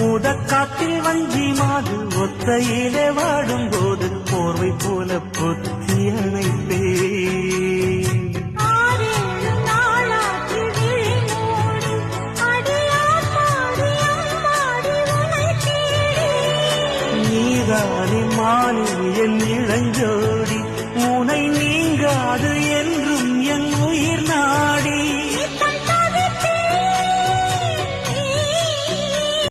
ஊதக்காத்தில் வஞ்சி மாது ஒத்தையிலே வாடும் போது போர்வை போல பொத்தி அணைப்பே நீதானி மானி என் இளஞ்சோடி உனை நீங்காது என்றும் என் உயிர் நாடி